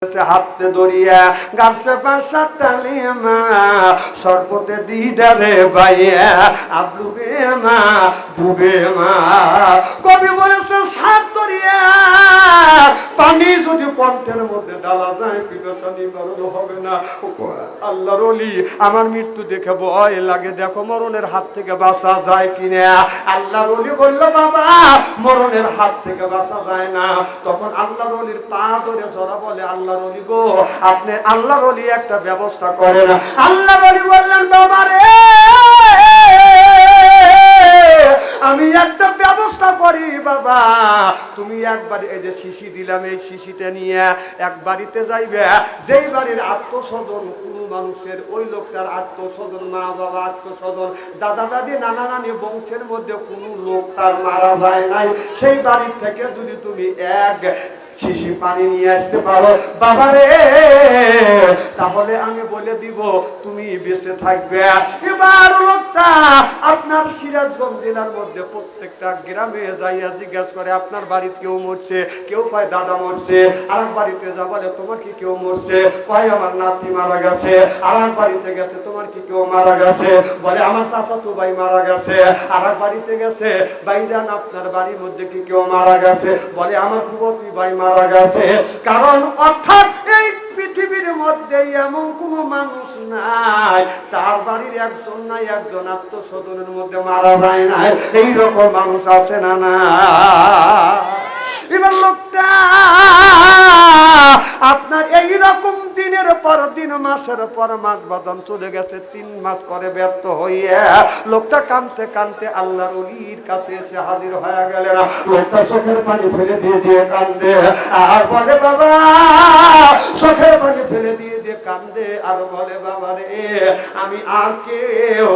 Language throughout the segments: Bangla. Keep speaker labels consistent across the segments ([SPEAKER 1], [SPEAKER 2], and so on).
[SPEAKER 1] হাতে ধরিয়া গাছে পাশা তালিমা সর্বতে দিদারে ভাইয়া আবলুবে মা বুবে মা। কবি বলেছে সাত ধরিয়া পানি যদি কণ্ঠের মধ্যে ডালা যায় পিপাসা নিবারণ হবে না। আল্লাহর ওলি আমার মৃত্যু দেখে ভয় লাগে, দেখো মরণের হাত থেকে বাঁচা যায় কিনা। আল্লাহর ওলি বলল বাবা মরণের হাত থেকে বাঁচা যায় না। তখন আল্লাহর ওলির পা ধরে জড়া বলে আল্লাহর ওলি গো আপনি আল্লাহর ওলি একটা ব্যবস্থা করেন। আল্লাহর ওলি বললেন বাবা রে আমি একটা ব্যবস্থা করি বাবা, তুমি একবার এই যে শিশি দিলাম এই শিশিটা নিয়ে এক বাড়িতে যাইবে, যেই বাড়ির আত্মস্বজন কোনো মানুষের ওই লোকটার আত্মস্বজন মা বাবা আত্মস্বজন দাদা দাদি নানা নানি বংশের মধ্যে কোনো লোক তার মারা যায় নাই, সেই বাড়ির থেকে যদি তুমি এক শিশি পানি নিয়ে আসতে পারো বাবা রে তাহলে আমি বলে দিব তুমি বেঁচে থাকবে। এবার লোকটা আপনার সিরাজগঞ্জ জেলার মধ্যে প্রত্যেকটা গ্রামে যাইয়া জিজ্ঞাসা করে আপনার বাড়িতে কেউ মরছে, কেউ কয় দাদা মরছে, আর এক বাড়িতে যা বলে তোমার কি কেউ মরছে, কয় আমার নাতি মারা গেছে, আর এক বাড়িতে গেছে তোমার কি কেউ মারা গেছে, বলে আমার চাচাতো ভাই মারা গেছে, আর এক বাড়িতে গেছে ভাইজান আপনার বাড়ির মধ্যে কি কেউ মারা গেছে, বলে আমার ফুফতি ভাই মারা গেছে। কারণ অর্থাৎ এই পৃথিবীর মধ্যে এমন কোন মানুষ নাই তার বাড়ির একজন নাই একজন আত্মস্বজনের মধ্যে মারা যায় নাই, এইরকম মানুষ আছে না না। এবার লোকটা আপনার এইরকম দিনের পর দিন মাসের পর মাস বাদন চলে গেছে, 3 মাস পরে ব্যর্থ হইয়া লোকটা কাঁদতে কাঁদতে আল্লাহর ওলির কাছে এসে হাজির হয়ে গেলেন। লোকটা চোখের পানি ফেলে দিয়ে দিয়ে কান্দে আর বলে বাবা, চোখের পানি ফেলে দিয়ে দিয়ে কান্দে আর বলে বাবা রে আমি আর কেউ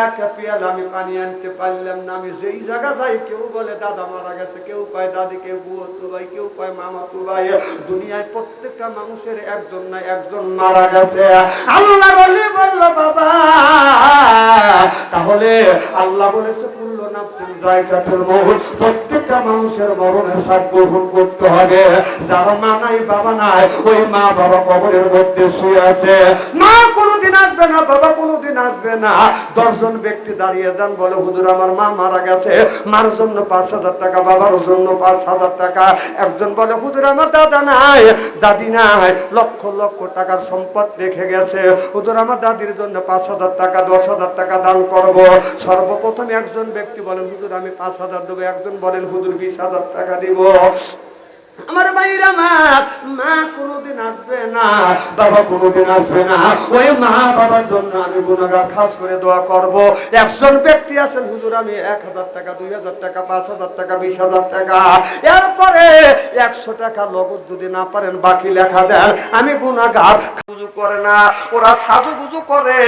[SPEAKER 1] এক পেয়ালা আমি পানি আনতে পারলাম না, আমি যেই জায়গা যাই কেউ বলে দাদা মারা গেছে, কেউ কয় দাদি, কেউ বুয়ো ভাই, কেউ কয় মামা তো ভাই, দুনিয়ায় প্রত্যেকটা মানুষের একজন না একজন মারা গেছে। আল্লাহর ওলি বলল বাবা তাহলে আল্লাহ বলেছে কুল্লু নাফসিন যায়কাতুল মউত, প্রত্যেকটা মানুষের মরণের স্বাদ গ্রহণ করতে হবে। যারা মা নাই বাবা নাই ওই মা বাবা কবরের মধ্যে শুয়ে আছে, মা কোনোদিন আসবে না বাবা কোনোদিন আসবে না। 10 জন ব্যক্তি দাঁড়িয়ে যান বলে হুজুর আমার মা মারা গেছে, মার জন্য 5,000 টাকা, বাবার জন্য 5,000 টাকা। একজন বলে হুজুর আমার দাদা নাই দাদি নাই, লক্ষ লক্ষ টাকার সম্পদ রেখে গেছে, হুজুর আমার দাদির জন্য 5,000 টাকা 10,000 টাকা দান করব। সর্বপ্রথম একজন ব্যক্তি বলেন হুজুর আমি 5,000 দেবো, একজন বলেন হুজুর 20,000 টাকা দিব। আমার ভাইরা মা কোনোদিন আসবে না, বাবা কোনোদিন আসবে না, ওই মা বাবার জন্য আমি গুনাহগার খাস করে দোয়া করব। একজন ব্যক্তি আছেন হুজুর আমি 1,000 টাকা 2,000 টাকা 5,000 টাকা 20,000 টাকা, এরপরে 100 টাকা নগদ যদি না পারেন বাকি লেখা দেন, আমি গুনাহগার। গুজু করে না, ওরা সাজুগুজু করে।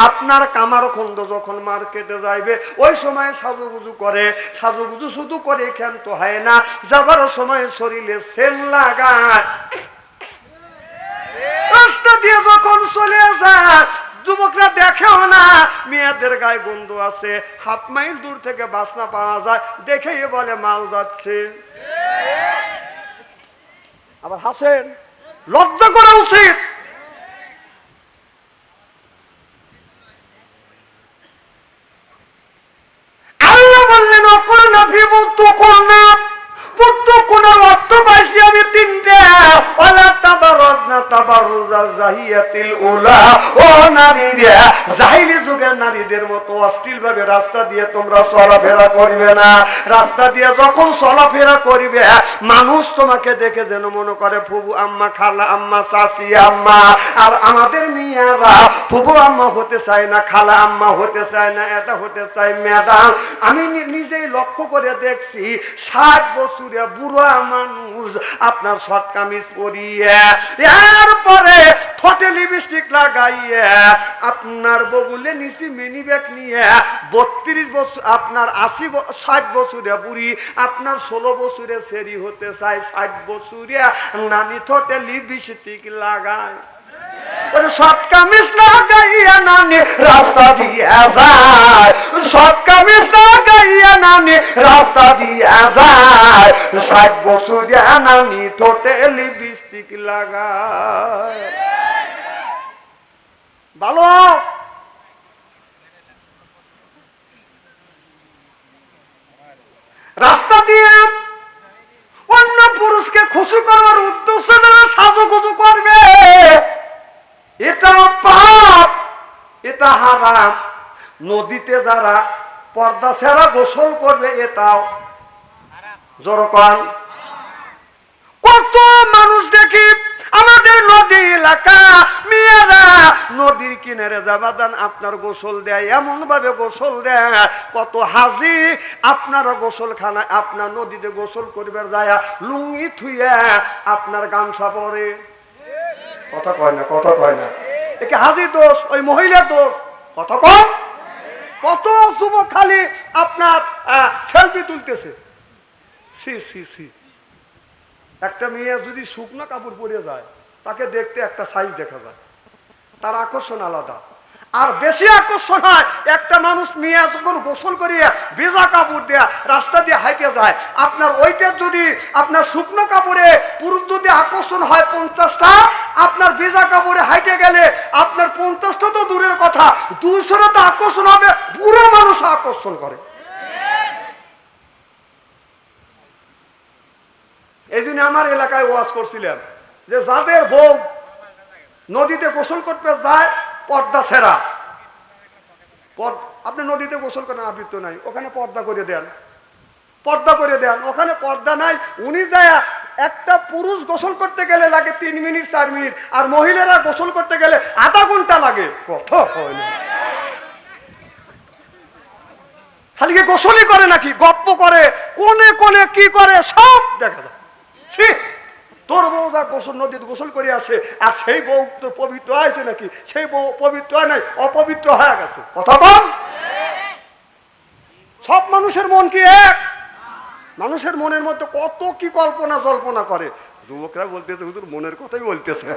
[SPEAKER 1] আপনার কামারখন্দ যখন মার্কেটে যাইবে ওই সময় সাজুগুজু করে, সাজুগুজু শুধু করে ক্ষান্ত হয় না, যাবার সময় শরীরে সেল লাগায়, রাস্তা দিয়ে যখন চলে যায় যুবকরা দেখেও না মেয়েদের গায়ে গন্ধ আছে, 1/2 মাইল দূর থেকে বাসনা পাওয়া যায়, দেখেই বলে মাল যাচ্ছে। আবার হাসেন, লজ্জা করা উচিত। আল্লাহ বললেন অকরনা ফিবুতু করনা, পুত্তু কোনার অর্থ পাইছি আমি 3টা। ওয়ালা তাবাররাজনা তাবাররুজাল জাহিয়াতিল উলা, ও নারীরা জাহিলি যুগের নারীদের মতো অশ্লীল ভাবে রাস্তা দিয়ে তোমরা চলাফেরা করবে না। রাস্তা দিয়ে যখন চলাফেরা করবে মানুষ তোমাকে দেখে যেন মনে করে ফুবু আম্মা, খালা আম্মা, চাচি আম্মা। আর আমাদের মেয়েরা ফুবু আম্মা হতে চায় না, খালা আম্মা হতে চায় না, এটা হতে চায় ম্যাডাম। আমি নিজেই লক্ষ্য করে দেখছি 60 বছরের বুড়া মানুষ আপনার শর্ট কামিজ পরিয়ে এরপরে ঠোঁটে লিপস্টিক লাগাইয়ে আপনার বগুলে নিচে মিনি ব্যাগ নিয়ে 32 বছর আপনার 60 বছরের বুড়ি আপনার 16 বছরের সেরি হতে চায়, 60 বছরের নানি ঠোঁটে লিপস্টিক লাগায়। শর্ট কামিজ লাগাইয়া নানি রাস্তা দিয়ে যায়, শর্ট কামিজ লাগাই যাইয়া নানি রাস্তা দিয়া যায়, 60 বছরিয়া নানি ঠোঁটে লিপস্টিক লাগায়। ভালো রাস্তা দিয়ে অন্য পুরুষকে খুশি করার উদ্দেশ্যে যারা সাজুগুজু করবে, এটা পাপ, এটা হারাম। নদীতে যারা পর্দা ছাড়া গোসল করবে, এটাও জোরকান। কত মানুষ দেখি আমাদের নদী এলাকা মেয়েরা নদীর কিনারে যাবাদান আপনার গোসল দেয়, এমন ভাবে গোসল দেয়। কত হাজি আপনার গোসলখানায় আপনার নদীতে গোসল করবে যায় লুঙ্গি থুইয়া আপনার গামছা পরে। কথা কয় না, কথা কয় না। একে হাজির দোষ, ওই মহিলার দোষ। কথা কম। কত যুবক খালি আপনার সেলফি তুলতেছে। সি সি সি। একটা মেয়ে যদি শুকনো কাপড় পরে যায়, তাকে দেখতে একটা সাইজ দেখা যায়, তার আকর্ষণ আলাদা। আর বেশি আকর্ষণ হয় একটা মানুষ মেয়ে যখন গোসল করিয়া ভেজা কাপড় দেয়া রাস্তা দিয়ে হাইটে যায়, আপনার ওইটা যদি আপনার শুকনো কাপড়ে পুরুষ যদি আকর্ষণ হয় 50টা, আপনার ভেজা কাপড়ে হাইটে গেলে আপনার 50টা তো দূরের কথা, 200টা তো আকর্ষণ হবে। পুরো মানুষ আকর্ষণ করে। এই জন্য আমার এলাকায় ওয়াজ করছিলাম যে যাদের বউ নদীতে গোসল করতে যায় পর্দা ছেঁড়া, আপনি নদীতে গোসল করেন, আবৃত্ত নাই, ওখানে পর্দা করে দেন, পর্দা করে দেন। ওখানে পর্দা নাই, উনি যায় একটা পুরুষ গোসল করতে গেলে লাগে 3 মিনিট 4 মিনিট, আর মহিলারা গোসল করতে গেলে আধা ঘন্টা লাগে। কথা হয় না, খালি গোসলই করে নাকি, গপ্প করে, কোনে কোনে কি করে সব দেখা যায়। তোর বউ যা গোসল নদীতে গোসল করে আসে, আর সেই বউ তো পবিত্র হয়েছে নাকি? সেই বউ পবিত্র হয় নাই, অপবিত্র হয়ে গেছে। কথা বল। সব মানুষের মন কি এক? মানুষের মনের মধ্যে কত কি কল্পনা জল্পনা করে। যুবকরা বলতেছে হুজুর মনের কথাই বলতেছে।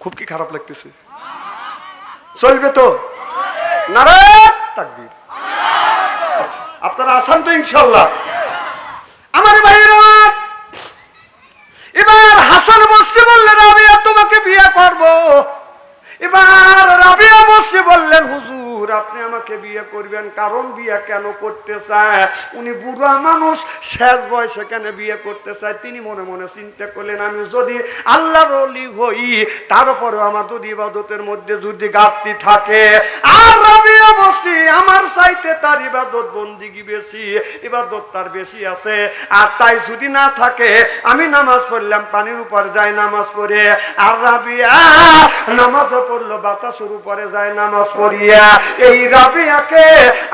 [SPEAKER 1] খুব কি খারাপ লাগতেছে? চলবে তো? নারায়ে তাকবীর। আপনারা আসান তো ইনশাআল্লাহ? আমার ভাইরা, এবার হাসান বসরি বললেন রাবিয়া তোমাকে বিয়ে করব। এবার রাবিয়া বসরি বললেন হুজুর আপনি আমাকে বিয়ে করবেন, কারণ বিয়ে কেন করতে চায়? উনি বুড়া মানুষ, শেষ বয়সে কেন বিয়ে করতে চায়? তিনি মনে মনে চিন্তা করলেন আমি যদি আল্লাহর ওলি হই, তারপরে আমার যদি ইবাদতের মধ্যে যদি ঘাটতি থাকে, আর রাবিয়া বসরি আমার চাইতে তার ইবাদত বন্দিগি বেশি, ইবাদত তার বেশি আছে, আর তাই যদি না থাকে আমি নামাজ পড়লাম পানির উপর যায় নামাজ পড়ে, আর রাবিয়া নামাজ পড়লো বাতাসের উপরে যায় নামাজ পড়িয়া, এই রাবিয়াকে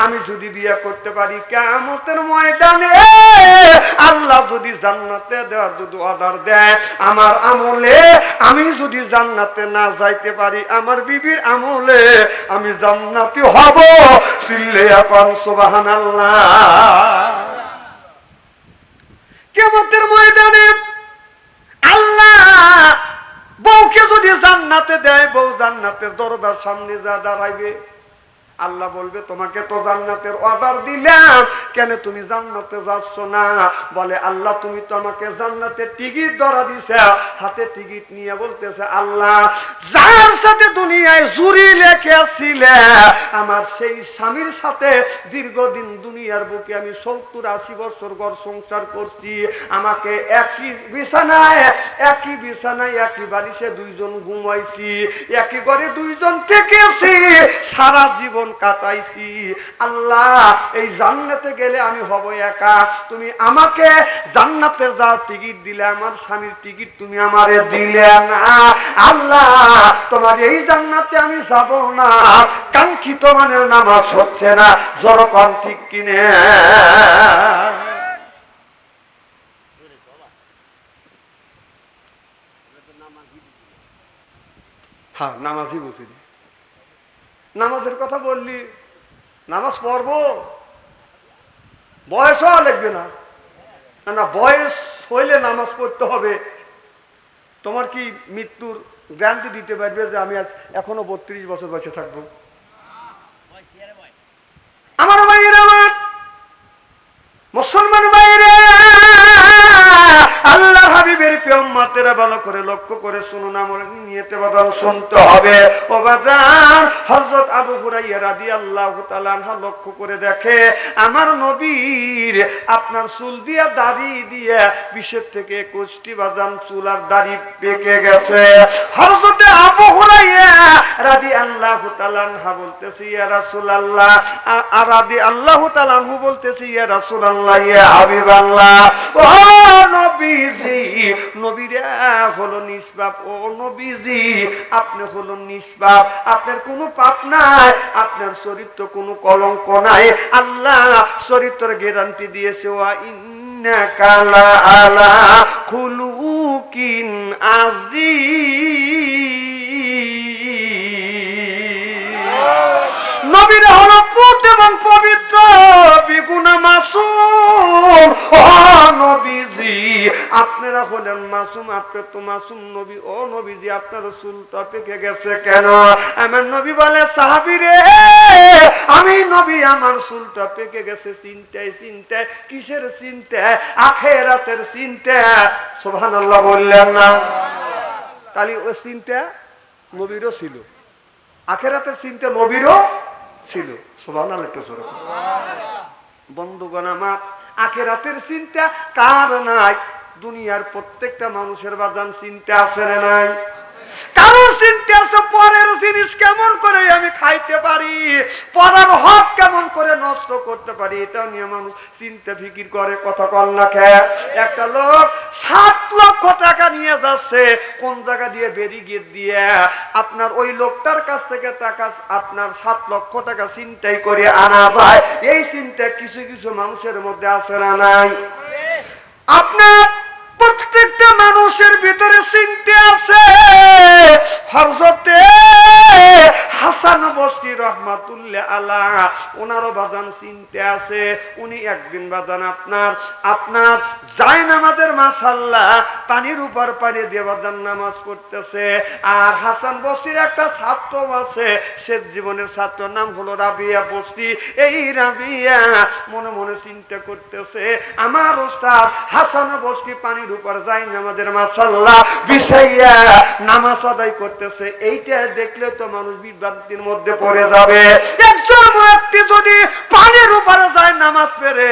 [SPEAKER 1] আমি যদি বিয়ে করতে পারি, কিয়ামতের ময়দানে আল্লাহ যদি জান্নাতে দেওয়ার যদি অর্ডার দেয়, আমার আমলে আমি যদি জান্নাতে না যাইতে পারি, আমার বিবির আমলে আমি জান্নাতি হব। চিল্লে এখন সুবহানাল্লাহ। কিয়ামতের ময়দানে আল্লাহ বউকে যদি জান্নাতে দেয়, বউ জান্নাতের দরজার সামনে যা দাঁড়াইবে, আল্লাহ বলবে তোমাকে তো জান্নাতের অর্ডার দিলাম, কেন তুমি জান্নাতে যাচ্ছ না? বলে আল্লাহ তুমি তো আমাকে জান্নাতের টিকিট ধরা দিছে। হাতে টিকিট নিয়ে বলতেছে আল্লাহ যার সাথে দুনিয়ায় জুরি লেখেছিলে, আমার সেই স্বামীর সাথে দীর্ঘদিন দুনিয়ার বুকে আমি 70-80 বছর ঘর সংসার করছি, আমাকে একই বিছানায় একই বালিশে দুইজন ঘুমাইছি, একই ঘরে দুইজন থেকেছি, সারা জীবন কাটাইছি। আল্লাহ এই জান্নাতে গেলে আমি হব একা, তুমি আমাকে জান্নাতের যা টিকিট দিলে, আমার স্বামীর টিকিট তুমি আমারে দিলে না। আল্লাহ তোমার এই জান্নাতে আমি যাব না, কাঙ্ক্ষিত মানের নামাজ হচ্ছে না। জোরকম ঠিক কিনে? হ্যাঁ নামাজই বুঝিনি। নামাজের কথা বললি, নামাজ পড়বো, বয়স হওয়া লাগবে না, না বয়স হইলে নামাজ পড়তে হবে। তোমার কি মৃত্যুর গ্যারান্টি দিতে পারবে যে আমি এখনো 32 বছর বয়সে থাকবো? আমার ভাইয়েরা, আমার মুসলমান ভাইরে, আল্লাহর হাবিবের প্রিয় উম্মতেরা ভালো করে লক্ষ্য করে শুনুন, আমার নিয়তে বাবা শুনতে হবে। ও বাজার, হযরত আবু হুরায়রা রাদিয়াল্লাহু তাআলা আনহু লক্ষ্য করে দেখে আমার নবীর আপনার চুল দিয়া দাড়ি দিয়া 20 থেকে 21টি বাজান চুল আর দাড়ি পেকে গেছে। হযরত আবু হুরায়রা রাদিয়াল্লাহু তাআলা আনহু বলতেছে ইয়া রাসূলুল্লাহ, আর রাদিয়াল্লাহু তাআলা আনহু বলতেছে ইয়া রাসূলুল্লাহ, ইয়া হাবিবাল্লাহ, ও নবীজি, নবীরা হলো নিষ্পাপ। ও নবীজি, আপনি হলো নিষ্পাপ, আপনার কোনো পাপ নাই, আপনার চরিত্র কোনো কলঙ্ক নাই। আল্লাহ চরিত্রের গ্যারান্টি দিয়েছে, ওয়া ইন্নাকা লা আলা খুলুকিন আযীম। নবীরা হলো পুত এবং পবিত্র, বিগুনা মাসুম। ও নবীজি, আপনারা হলেন মাসুম, আপনি তো মাসুম নবী। ও নবীজি, আপনার চুলটা পেকে গেছে কেন? আমার নবী বলে, সাহাবীরে, আমি নবী, আমার চুলটা পেকে গেছে চিন্তায় চিন্তায়। কিসের চিন্তায়? আখিরাতের চিন্তা। সুবহানাল্লাহ বললেন না? তাহলে ওই চিন্তা নবীরও ছিল, আখিরাতের চিন্তা নবীরও ছিল। সুবহানাল্লাহ একটু জোরে। বন্ধুগণ আমার, আখিরাতের চিন্তা কার নাই? দুনিয়ার প্রত্যেকটা মানুষের বাজান চিন্তা আছে না নাই? কারোর চিন্তা আছে পরের জিনিস কেমন করে আমি খাইতে পারি, পরের হক কেমন করে নষ্ট করতে পারি, এটা নিয়ে মানুষ চিন্তা ফিকির করে। কথা কল না খেয়ে একটা লোক 7 লক্ষ টাকা নিয়ে যাচ্ছে কোন জায়গা দিয়ে, ব্যারিকেড দিয়ে। আপনার ওই লোকটার কাছ থেকে টাকা আপনার 7 লক্ষ টাকা চিন্তাই করে আনা যায়। এই চিন্তা কিছু কিছু মানুষের মধ্যে আছে না নাই? আপনার প্রত্যেকটা মানুষের ভিতরে চিন্তা আছে। হযরতে হাসান বসরি রাহমাতুল্লাহ আলাইহ, ওনারও বাজান চিন্তা আছে। উনি একদিন বাজান আপনার জায়নামাজের মাশাআল্লাহ পানির উপর পানি দিয়ে বাজান নামাজ পড়তেছে। আর হাসান বসরির একটা ছাত্র আছে, সে জীবনের ছাত্র, নাম হলো রাবিয়া বসরি। এই রাবিয়া মনে মনে চিন্তা করতেছে, আমার ওস্তাদ হাসান বসরি পানির উপর জায়নামাজের মাশাআল্লাহ বিছাইয়া নামাজ আদায় করতেছে। এইটা দেখলে তো মানুষ বিভ্রান্তির মধ্যে পড়ে যাবে। একজন ব্যক্তি যদি পানির উপরে যায় নামাজ পড়ে,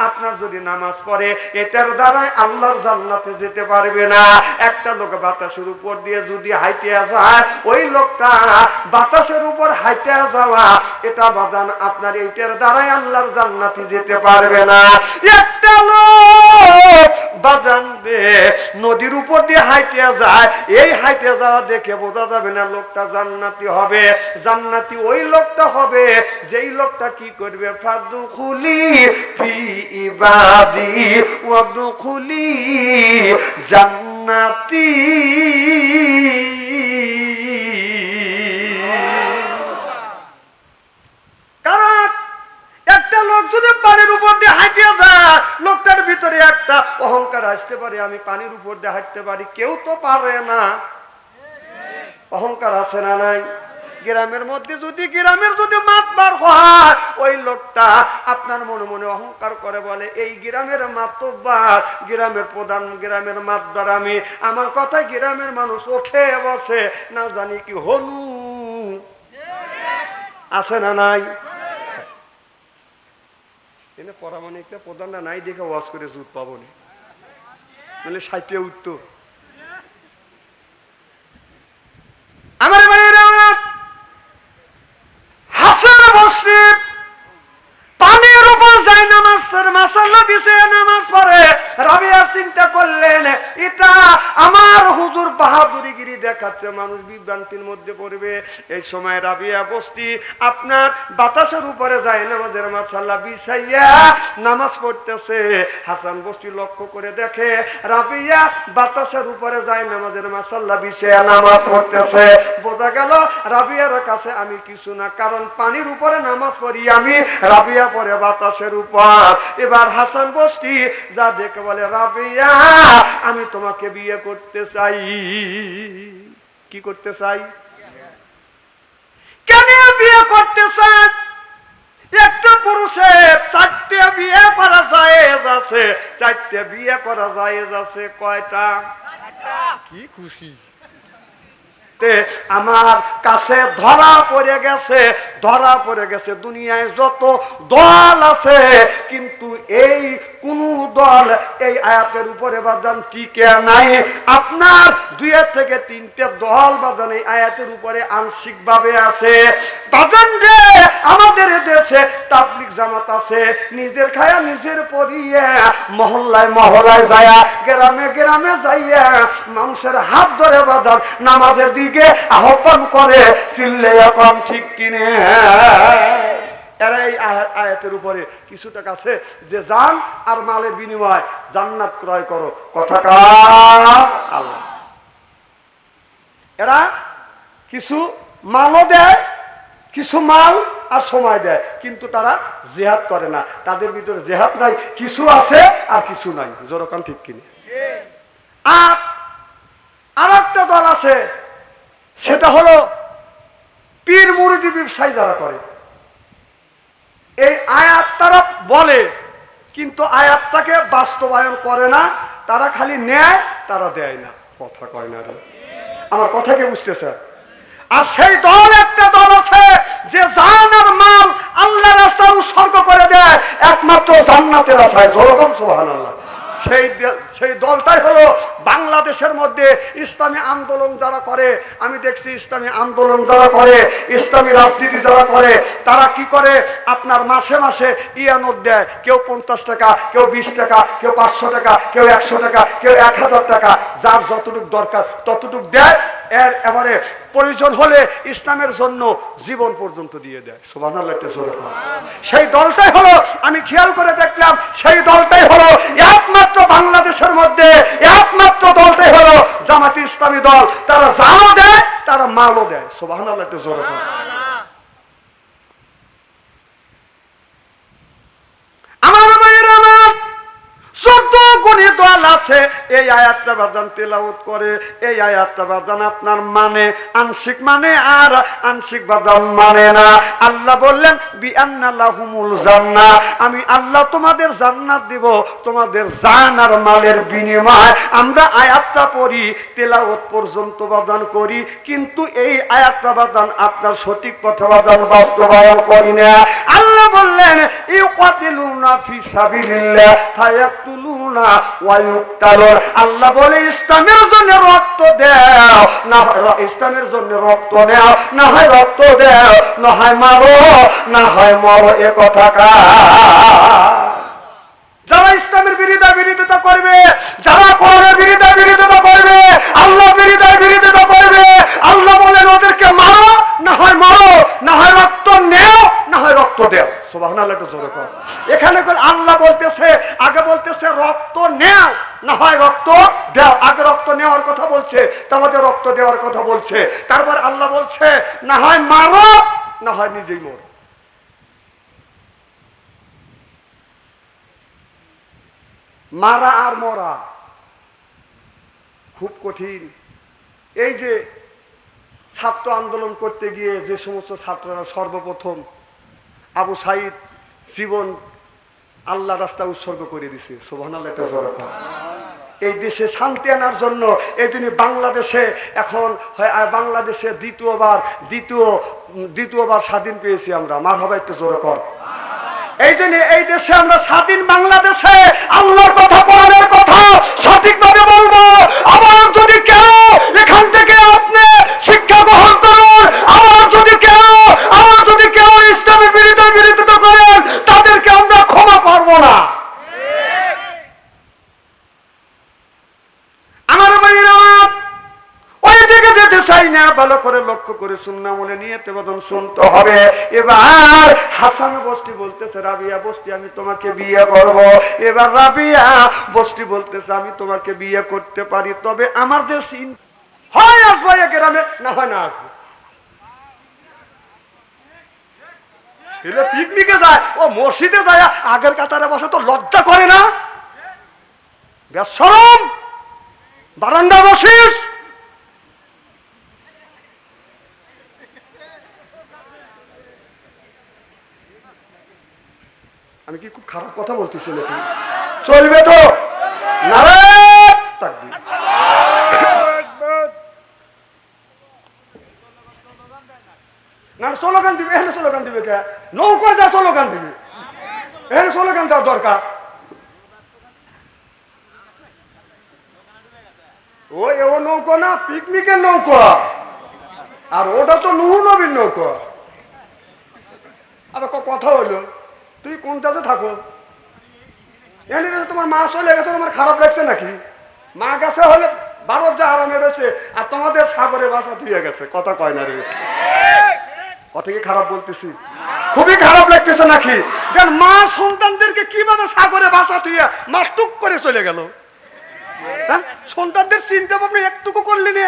[SPEAKER 1] আপনার যদি নামাজ পড়ে, এটার দ্বারাই আল্লাহর জান্নাতে যেতে পারবে না। একটা লোক বাতাসের উপর দিয়ে যদি হাইটে যায়, ওই লোকটা বাতাসের উপর হাইটে যাওয়া, এটা বাদান আপনার এইটার দ্বারাই আল্লাহর জান্নাতে যেতে পারবে না। একটা লোক বাদান নদীর উপর দিয়ে হাইটে যায়, এই হাইটে যাওয়া দেখে বোঝা যাবে না লোকটা জান্নাতি হবে। জান্নাতি ওই লোকটা হবে যেই লোকটা কি করবে, ফাদখুলি ফি ইবাদি ওয়াদখুলি জান্নাতি। কারণ একটা লোক যদি পানির উপর দিয়ে হাঁটে যায়, লোকটার ভিতরে একটা অহংকার আসতে পারে, আমি পানির উপর দিয়ে হাঁটতে পারি। কেউ তো পারে না। অহংকার আছে না নাই? গ্রামের মধ্যে গ্রামের যদি মাতবার হয়, ওই লোকটা আপনার মনে মনে অহংকার করে, বলে এই গ্রামের মাতব্বার, গ্রামের প্রধান, গ্রামের মাতবার আমি। আমার কথায় গ্রামের মানুষ ওঠে বসে, না জানি কি হলু। আছে না নাই? পরামানিকটা প্রধানটা নাই দেখে ওয়াজ করে জুত পাবো না, নাহলে 60 উঠতো। আমার ভাইয়েরা, হাসান বসরি পানির উপর যায় নামাজের মাশাআল্লাহ বিছায়া নামাজ পড়ে। রাবিয়া চিন্তা করলেন, এটা আমার হুজুর বাহাদুরিগিরি দেখাচ্ছে, মানুষ বিভ্রান্তির মধ্যে পড়বে। এই সময় রাবিয়া বসরি আপনার বাতাসের উপরে যায় নামাজের মাশাআল্লাহ বিছাইয়া নামাজ পড়তেছে। হাসান বসরি লক্ষ্য করে দেখে রাবিয়া বাতাসের উপরে যায় নামাজের মাশাআল্লাহ বিছাইয়া নামাজ পড়তেছে। বোঝা গেল রাবিয়ার কাছে আমি কিছু না, কারণ পানির উপরে নামাজ পড়ি আমি, রাবিয়া পরে বাতাসের উপর। এবার হাসান বসরি যা দেখে বলে, রাবিয়া আমি তোমাকে বিয়ে করতে চাই। কি করতে চাই? কেন বিয়ে করতে চাই? একটা পুরুষের 4টে বিয়ে করা জায়েজ আছে। 4টে বিয়ে করা জায়েজ আছে কয়টা? কি খুশি! আমার কাছে ধরা পড়ে গেছে দুনিয়ায় যত দল আছে, কিন্তু এই কোন দল এই আয়াতের উপরে বাদান টিকে নাই। আপনার 2 থেকে 3টে দল বাদান এই আয়াতের উপরে আংশিক ভাবে আছে। বাজান রে, আমাদের দেশে তাবলিগ জামাত আছে, নিজের খায়া নিজের পরিয়ে, মহল্লায় মহল্লায় যায়া, গ্রামে গ্রামে যাইয়া মানুষের হাত ধরে বাদান নামাজের দিকে আহ্বান করে। চিল্লে এখন ঠিক কিনে? এরা এই আয়াতের উপরে কিছু টাকা আছে যে জান আর মালের বিনিময় জান্নাত ক্রয় করো। কথাকার আল্লাহ। এরা কিছু মালও দেয়, কিছু মাল আর সময় দেয়, কিন্তু তারা জেহাদ করে না। তাদের ভিতরে জেহাদ নাই, কিছু আছে আর কিছু নাই। জোরকান ঠিক কিনে? আর একটা দল আছে, সেটা হলো পীর মুরিদি ব্যবসায়ী যারা করে। এই আয়াত তারা বলে, কিন্তু আয়াতটাকে বাস্তবায়ন করে না। তারা খালি নেয়, তারা দেয় না। কথা কয় না রে, আমার কথা কি বুঝতেছে? আর সেই দল, একটা দল আছে যে জান আর মাল আল্লাহর রাস্তায় উৎসর্গ করে দেয় একমাত্র জান্নাতের আশায়। জোরকম সুবহানাল্লাহ। সেই দলটাই হলো বাংলাদেশের মধ্যে ইসলামী আন্দোলন যারা করে। আমি দেখছি ইসলামী আন্দোলন যারা করে, ইসলামী রাজনীতি যারা করে, তারা কি করে? আপনার মাসে মাসে ইয়ানত দেয়। কেউ 50 টাকা, কেউ 20 টাকা, কেউ 500 টাকা, কেউ 100 টাকা, কেউ 1000 টাকা, যার যতটুক দরকার ততটুক দেয়। এর এবারে প্রয়োজন হলে ইসলামের জন্য জীবন পর্যন্ত দিয়ে দেয়। সুবহানাল্লাহ। সেই দলটাই হলো, আমি খেয়াল করে দেখলাম, সেই দলটাই হলো একমাত্র বাংলাদেশের মধ্যে একমাত্র দলটাই হলো জামাতে ইসলামী দল। তারা জানও দেয়, তারা মালও দেয়। সুবহানাল্লাহ। আমার ভাইয়েরা, আমার 14 গুণী দল আছে এই আয়াতটা বাদান তেলাওয়াত করে। এই আয়াতটা বাদান আপনার মানে আংশিক মানে, আর আংশিক বাদান মানে না। আল্লাহ বললেন বিআন্না লাহুমুল জান্নাহ, আমি আল্লাহ তোমাদের জান্নাত দিব তোমাদের জান আর মালের বিনিময়। আমরা আয়াতটা পড়ি, তেলাওয়াত পর্যন্ত বাদান করি, কিন্তু এই আয়াতটা বাদান আপনার সঠিক পথে বাদান বাস্তবায়ন করি না। আল্লাহ বললেন ইউকাতিলুনা ফি সাবিলিল্লাহ ফায়াকতুলুনা ওয়া ইউকতালুন। আল্লাহ বলে ইসলামের জন্য রক্ত দাও, না ইসলামের জন্য রক্ত নাও, না হয় রক্ত দাও, না হয় মারো, না হয় মরো। এ কথা যারা ইসলামের বিরোধিতা করবে, যারা কোরআনের বিরোধিতা করবে, আল্লাহ বিরোধিতা করবে, আল্লাহ বলেন ওদেরকে মারো, না হয় মারো, না হয় রক্ত নেও, না হয় রক্ত দেও। সুবহানাল্লাহ। জোরে কর। এখানে আল্লাহ বলতেছে, আগে বলতেছে রক্ত নেও, না হয় রক্ত দাও। আগে রক্ত নেওয়ার কথা বলছে, তাহলে রক্ত দেওয়ার কথা বলছে। তারপর আল্লাহ বলছে না হয় মারো, না হয় নিজেই মরো। মারা আর মরা খুব কঠিন। এই যে ছাত্র আন্দোলন করতে গিয়ে যে সমস্ত ছাত্ররা সর্বপ্রথম আবু সাইদ জীবন আল্লাহ রাস্তা উৎসর্গ করে দিছে। সুবহানাল্লাহ। এই দেশে শান্তি আনার জন্য। এই জন্য বাংলাদেশে এখন বাংলাদেশে দ্বিতীয়বার স্বাধীন পেয়েছি আমরা। মারহাবা, একটু জোরে কর। এই জন্য এই দেশে আমরা স্বাধীন বাংলাদেশে আল্লাহর কথা, কোরআনের কথা সঠিকভাবে বলবো। আবার যদি কেউ এখান থেকে আপনি শিক্ষা গ্রহণ করুন, আবার যদি কেউ ইসলামের বিরোধিতা করেন, তাদেরকে আমরা ক্ষমা করব না। আমার ভাইয়েরা, ওই দিকে যেতে চাই না। ভালো করে লক্ষ্য করে সুন্নাহ মনে নিয়ে তেমন শুনতে হবে। এবার হাসান বস্তি বলতেছে, রাবিয়া বস্তি আমি তোমাকে বিয়ে করব। এবার রাবিয়া বস্তি বলতেছে আমি তোমাকে বিয়ে করতে পারি, তবে আমার যে সিন হয় আসবো গ্রামে, না হয় না আসবো। ছেলে পিকনিকে যায়, ও মসজিদে যায়, আগের কাতারে বসে তো লজ্জা করে না? বেশরম, বারান্দা বসিস,
[SPEAKER 2] খারাপ কথা বলতেছে নাকি? চলবে তো? নারায়ণ তাকবীর। না স্লোগান দিবে, এখানে স্লোগান দিবে কে? নৌকা যা স্লোগান দিবে, এখানে স্লোগান দেওয়ার দরকার। ওই ও নৌকা না, পিকনিকের নৌকা, আর ওটা তো নূহ নবীর নৌকা। আবার কথা হইলো, তুই কোনটাতে থাকো? এনে তোমার মা চলে গেছে, তোমার খারাপ লাগছে নাকি? মা গেছে হলে ভারত যা আরামে রয়েছে, আর তোমাদের সাগরে বাসা ধুয়ে গেছে। কথা কয় না রে, কথা কি খারাপ বলতেছি? খুবই খারাপ লাগতেছে নাকি? কারণ মা সন্তানদেরকে কিভাবে সাগরে বাসা ধুয়ে মা টুক করে চলে গেল। হ্যাঁ, সন্তানদের চিন্তা ভাবনা একটুকু করলি না?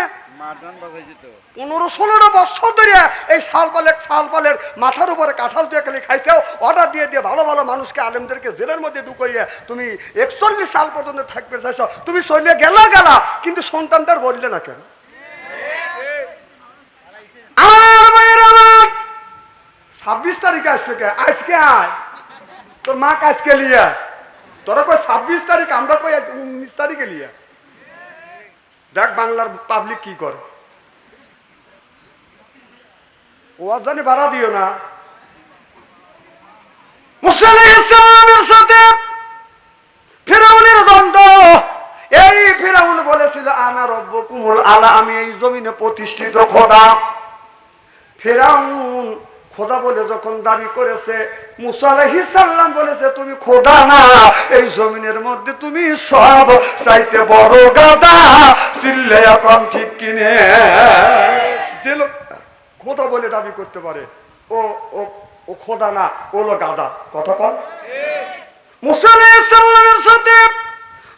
[SPEAKER 2] 15-16 বছর ধরে এই সালপালের মাথার উপরে কাঁঠাল দিয়ে খালি খাইছেও, অর্ডার দিয়ে দিয়ে ভালো ভালো মানুষকে, আলেমদেরকে জেলের মধ্যে ঢুকাইয়া তুমি 41 সাল পর্যন্ত থাকবে চাইছো। তুমি চলে গেলা, কিন্তু সন্তানদের বললে না কেন? আমার মায়ের আমার 26 তারিখে আসবে কে? আজকে আয়, তোর মা আজকে লিয়া, তোরা কই 26 তারিখ, আমরা কই 19 তারিখে লিয়া। দেখ বাংলার পাবলিক কি করে। ওয়াজ জানি ভাড়া দিও না। মুসা আলাইহিস সালামের সাথে ফিরআউনের দ্বন্দ্ব। এই ফিরআউন বলেছিল আনা রব্বুকুমুল আলা, আমি এই জমিনে প্রতিষ্ঠিত খোদা। ফিরআউন খোদা বলে যখন দাবি করেছে, মুসা আলাইহিস সালাম বলেছে তুমি খোদা না, এই জমিনের মধ্যে তুমি সব চাইতে বড় গাদা। চিল্লে এখন ঠিক কিনে? যে লোক খোদা বলে দাবি করতে পারে ও ও ও খোদা না, ওলো গাদা। কথা কন। মুসা আলাইহিস সালামের সাথে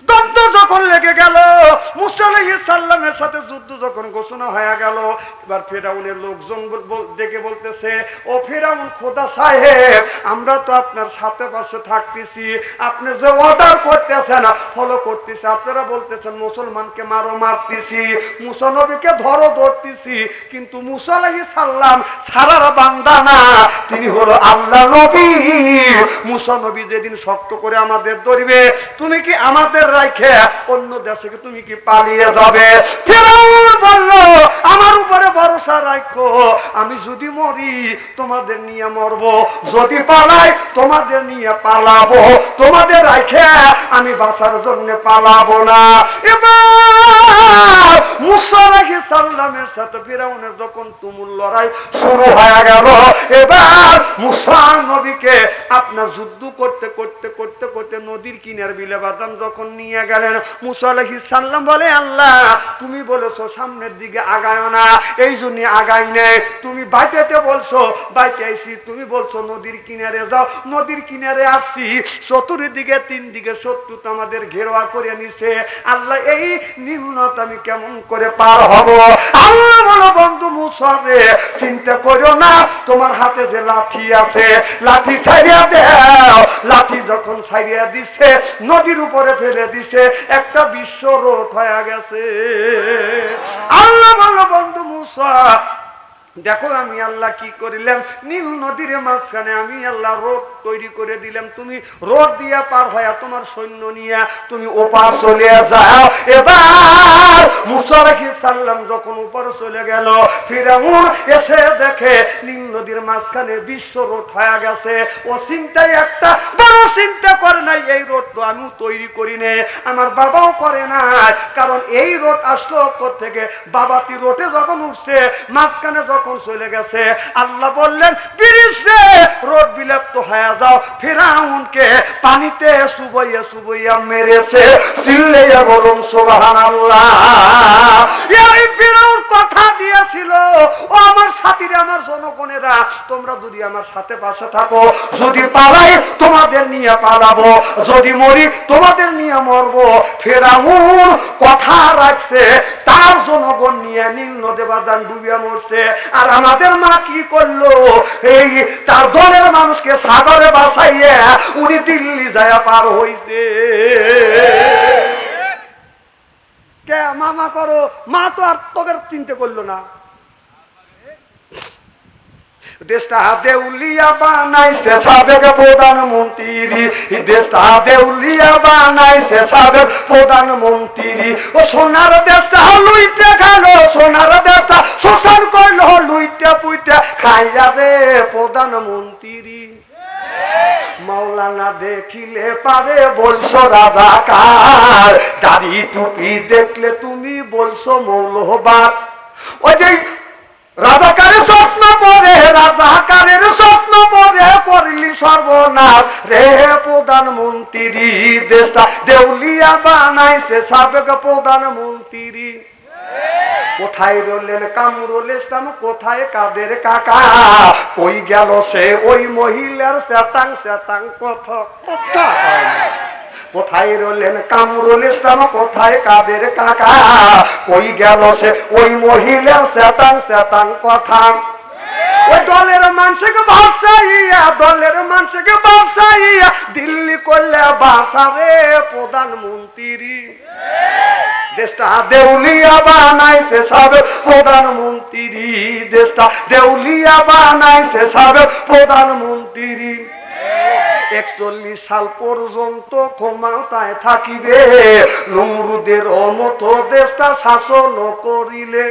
[SPEAKER 2] দ্বন্দ্ব যখন লেগে গেল, মুসা আলাইহিস সালামের সাথে যুদ্ধ যখন ঘোষণা হয়ে গেল, এবার ফিরআউনের লোকজন ডেকে বলতেছে, ও ফিরআউন খোদা সাহেব, আমরা তো আপনার সাথে পাশে থাকতেছি, আপনি যে অর্ডার করতেছেন ফলো করতেছি, আপনারা বলতেছেন মুসলমানকে মারো, মারতেছি, মুসা নবীকে ধরো, ধরতেছি, কিন্তু মুসা আলাইহিস সালাম সারার বান্দা না, তিনি হলো আল্লাহ নবী। মুসা নবী যেদিন শক্ত করে আমাদের ধরবে, তুমি কি আমাদের রাখে অন্য দেশে তুমি কি পালিয়ে যাবে? ফিরআউন বলল, আমার উপরে ভরসা রাখো, আমি যদি মরি তোমাদের নিয়ে মরবো, যদি পালাই তোমাদের নিয়ে পালাবো, তোমাদের রাখে আমি বাঁচার জন্য পালাবো না। এবার মুসা আলাইহিস সালামের সাথে ফিরআউনের যখন তুমুল লড়াই শুরু হয়ে গেল, এবার মুসা নবীকে আপনার যুদ্ধ করতে করতে করতে করতে নদীর কিনার বিলে বাদাম যখন নিয়ে গেলেন, মুসা আলাইহিস সালাম বলে, আল্লাহ তুমি বলেছো সামনের দিকে আগায় না, এই জন্য আগাই নেই। তুমি বাইতেতে বলছো, বাইতে আইছি, তুমি বলছো নদীর কিনারে যাও, নদীর কিনারে আসছি, চতুর্দিকে 3 দিকে শত্রু আমাদের ঘেরোয়া করে নিছে। আল্লাহ এই নিম্নত আমি কেমন করে পার হব? আল্লাহ বলো, বন্ধু মুসা রে, চিন্তা করো না, তোমার হাতে যে লাঠি আছে, লাঠি ছাড়িয়া দাও। লাঠি যখন ছাড়িয়া দিছে, নদীর উপরে ফেলে দিছে, একটা বিশ্ব রোধ হয়ে গেছে। আল্লাহ বলো, বন্ধু মুসা দেখো আমি আল্লাহ কি করিলাম, নীল নদীর মাঝখানে আমি আল্লাহ রোড তৈরি করে দিলাম, তুমি রোড দিয়া পার হয়ে তোমার সৈন্য নিয়ে তুমি ওপার চলে যাও। এবার মুসা আলাইহিস সালাম যখন উপরে চলে গেল, ফিরআউন এসে দেখে নীল নদীর মাঝখানে বিশ্ব রোড হয়ে গেছে। ও চিন্তায় একটা বড় চিন্তা করে নাই, এই রোড তো আমি তৈরি করি নে, আমার বাবাও করে নাই, কারণ এই রোড আসলো থেকে বাবাতি রোডে যখন উঠছে, মাঝখানে যখন চলে গেছে, আল্লাহ বললেন বিরিশে রোড বিলাপ্ত হয়ে যাও। ফিরআউনকে পানিতে চুবাইয়া চুবাইয়া মেরেছে। চিল্লাইয়া বলুন সুবহানাল্লাহ। এই ফিরআউন কথা দিয়েছিল, ও আমার সাথীরা, আমার জনগণেরা, তোমরা যদি আমার সাথে পাশে থাকো, যদি পালাই তোমাদের নিয়ে পালাবো, যদি মরি তোমাদের নিয়ে মরবো। ফিরআউন কথা রাখছে, তার জনগণ নিয়ে নীল নদে বাদান ডুবিয়া মরছে। আর আমাদের মা কি করলো, এই তার দলের মানুষকে সাগরে বাসাইয়া উনি দিল্লি যায় পার হইছে। কে মামা করো, মা তো আর তোদের চিন্তা করলো না। দেশটা দেউলিয়া বানাইছে সাবেক প্রধানমন্ত্রী, দেশটা দেউলিয়া বানাইছে সাবেক প্রধানমন্ত্রী। ও সোনার দেশটা লুইটে খালো, সোনার দেশটা শোষণ করলো, লুইটে পুইটে খাইয়া রে প্রধানমন্ত্রী। মাওলানা দেখিলে পারে বলছো রাজাকার, দাড়ি টুপি দেখলে তুমি বলছো মৌলবাদ। ওই যে রাজাকারের চশমা পরে, রাজাকারের চশমা পরে করলি সর্বনাশ রে প্রধানমন্ত্রী। দেশটা দেউলিয়া বানাইছে সাবেক প্রধানমন্ত্রী। কোথায় রইলেন কামরুল ইসলাম, কোথায় কাদের কাকা, কই গেল সে ওই মহিলার সেতাং সেতাং কথা কথা। কোথায় রইলেন কামরুল ইসলাম, কোথায় কাদের কাকা, কই গেল সে ওই মহিলার সেতাং সেতাং কথা। ওই দলের মানুষকে বাসাইয়া, দলের মানুষকে বাসাইয়া দিল্লি করলে বাসা রে প্রধানমন্ত্রী। দেশটা দেউলিয়া বানাইছে সাবেক প্রধানমন্ত্রী, দেশটা দেউলিয়া বানাইছে সাবেক প্রধানমন্ত্রী। 41 সাল পর্যন্ত ক্ষমতায় থাকিবে নমরুদের মতো দেশটা শাসন করিলে।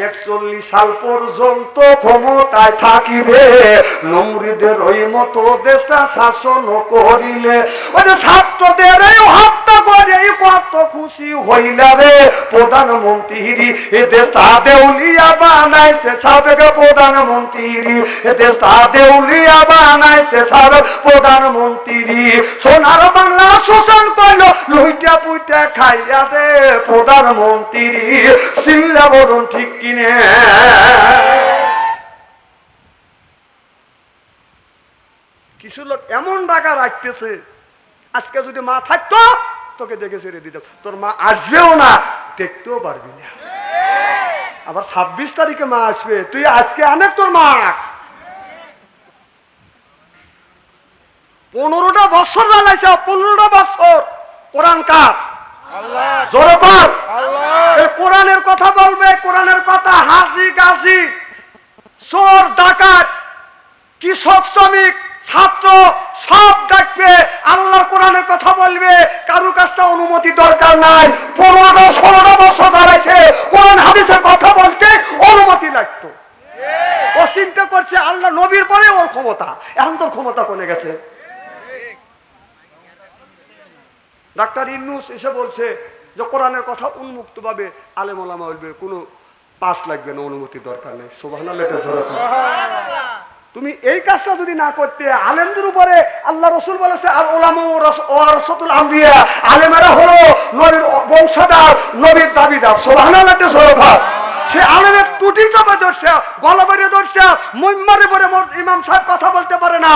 [SPEAKER 2] 41 সাল পর্যন্ত ক্ষমতায় থাকিবে নমরুদের ওই মতো দেশটা শাসন করিলে। ওই যে ছাত্রদের হত্যা করে কত খুশি হইলা রে প্রধানমন্ত্রী। এ দেশটা দেউলিয়া বানাইছে সাবেক প্রধানমন্ত্রী, এ দেশটা দেউলিয়া বানাইছে সাবেক প্রধানমন্ত্রী। সোনার বাংলা শোষণ করলো, লুইটা পুইটা খাইয়া রে প্রধানমন্ত্রী। সিল্লা বলুন ঠিক কিনে। কিছু লোক এমন টাকা রাখতেছে, আজকে যদি মা থাকতো তোকে দেখে ছেড়ে দিত, তোর মা আসবেও না, দেখতেও পারবি না। আবার 26 তারিখে মা আসবে, তুই আজকে আনে তোর মা। 15টা বছর জ্বালাইছে, 15টা বছর। কোরআন কার? জোরে কর। কোরআনের কথা বলবে, কোরআনের কথা। হাজি গাজি, চোর ডাকাত, কৃষক শ্রমিক ছাত্র সব ডাকবে, আল্লাহর কোরআনের কথা বলবে, কারো কাছে অনুমতি দরকার নাই। 15-16 বছর দাঁড়াইছে, কোরআন হাদিসের কথা বলতে অনুমতি লাগতো। ও চিন্তা করছে আল্লাহ নবীর পরে ওর ক্ষমতা, এখন তোর ক্ষমতা কমে গেছে। ডাক্তার ইউনূস এসে বলছে যে কোরআনের কথা উন্মুক্ত ভাবে আলেম ওলামা বলবে, কোনো পাস লাগবে না, অনুমতি দরকার নেই। সুবহানাল্লাহ। তুমি এই কাজটা যদি না করতে, আলেমদের উপরে আল্লাহ রসুল বলেছে আর ওলামা ওয়ারাসাতুল আম্বিয়া, আলেমেরা হলো নবীর বংশধর, নবীর দাবিদার। সুবহানাল্লাহ। সে আলেমের টুটি চাপা ধরছে, গলা বেরিয়ে ধরছে, মিম্বরে পরে ইমাম সাহেব কথা বলতে পারে না,